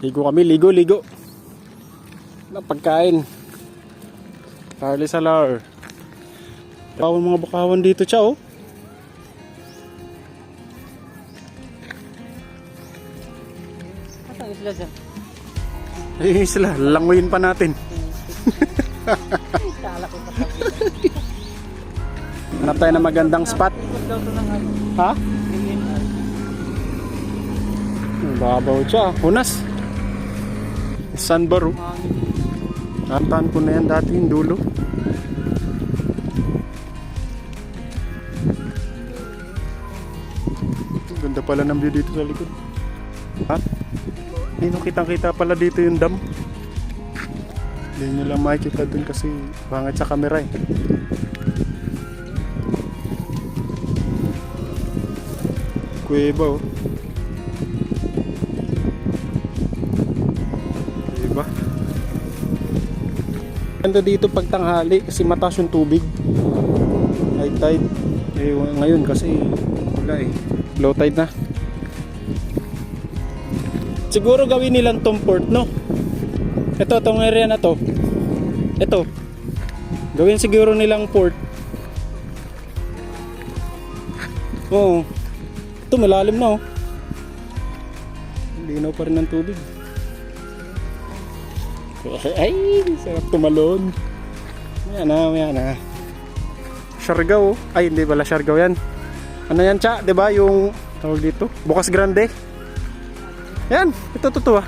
Ligo kami, ligo. Pagkain. Carly Salar. Bawal mga bukawan dito, siya oh. Atang isla dyan. Ay, sila, languyin pa natin. Kala ko pa tayo. Hanap tayo ng magandang spot. Ikot daw ito ng ano. Ha? Babaw siya. Hunas. Sandbar oh. Nataan ko na yan dati yung dulo. Ganda pala ng view dito sa likod. Ha? Hindi no, kitang-kita pala dito yung dam. Hindi nyo lang makikita dun kasi bangat sa camera eh. Kuweba oh. Kuweba. Ganda dito pag tanghali kasi mataas yung tubig. High tide. Eh, ngayon kasi wala eh. Low tide na. Siguro gawin nilang tong port, no? Ito, tong area na to. Ito. Gawin siguro nilang port. Oo. Ito, malalim na oh. Linaw pa rin ng tubig. Ay, sarap tumalon. Yan na. Siargao. Ay, hindi pala Siargao yan. Ano yan, Cha? Diba yung tawag dito? Bukas Grande. Yan, ito totoo ah.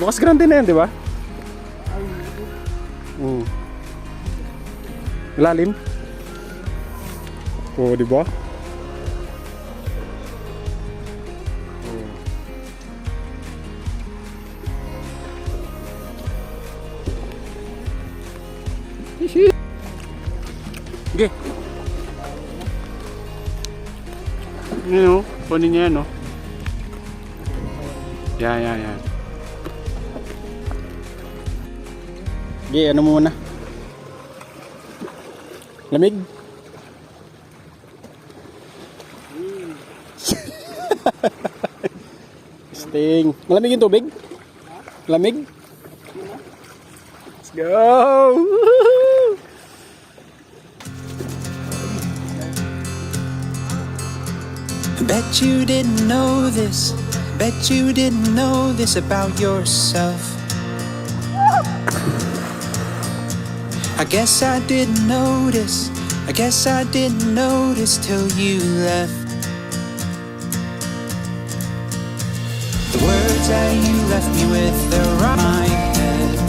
Bukas Grande na yan, diba? Lalim. Oh, diba? Okay. Ano, kunin niya yan, no? Yan. Okay, ano muna? Lamig? Sting. Malamig yung tubig? Lamig? Let's go! Bet you didn't know this. Bet you didn't know this about yourself. I guess I didn't notice. I guess I didn't notice till you left. The words that you left me with, they're on my head.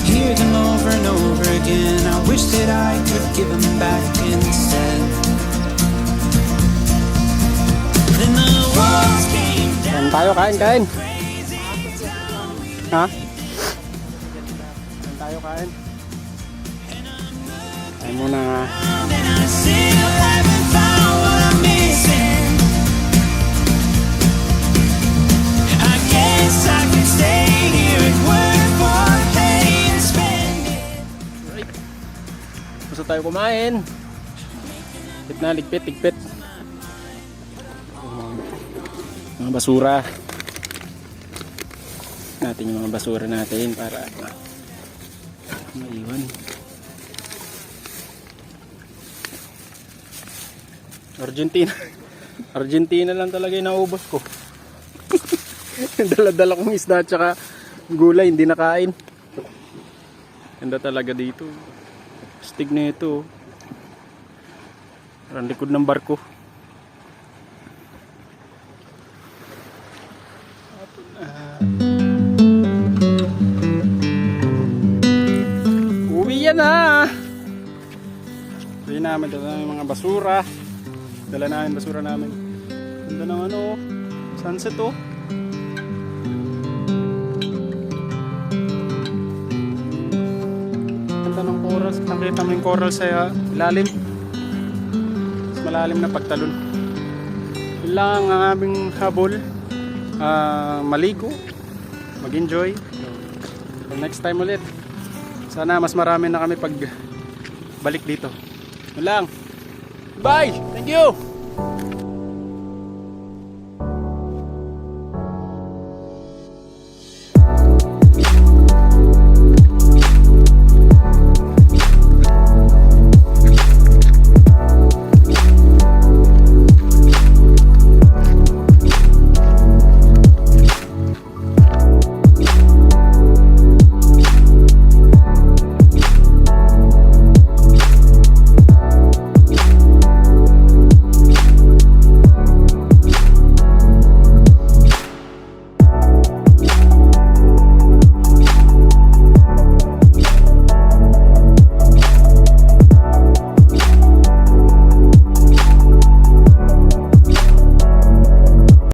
Hear them over and over again. I wish that I could give them back instead. Then the walls came down. Tayo kain. Ha? Tayo kain. Kain muna. And I still haven't found what I'm missing. I guess I could stay here and work for pay and spend it. Right. Basta tayo kumain. Ligpit. Mga basura. Natin yung mga basura natin para maiwan. Argentina lang talaga yung naubos ko. Dala-dala kong isda at saka gulay, hindi nakain. Ganda talaga dito. Stig na ito. Parang likod ng barko. Uwi yan na. Uwi namin, dala namin mga basura. Dala namin basura namin. Ganda ng ano, sunset oh. Ganda ng coral. Nakita mo yung coral sa ilalim. Mas malalim na pagtalon. Yun lang ang aming habol. Maligo, mag-enjoy. So, next time ulit. Sana mas marami na kami pag balik dito. Yun lang. Bye! Thank you!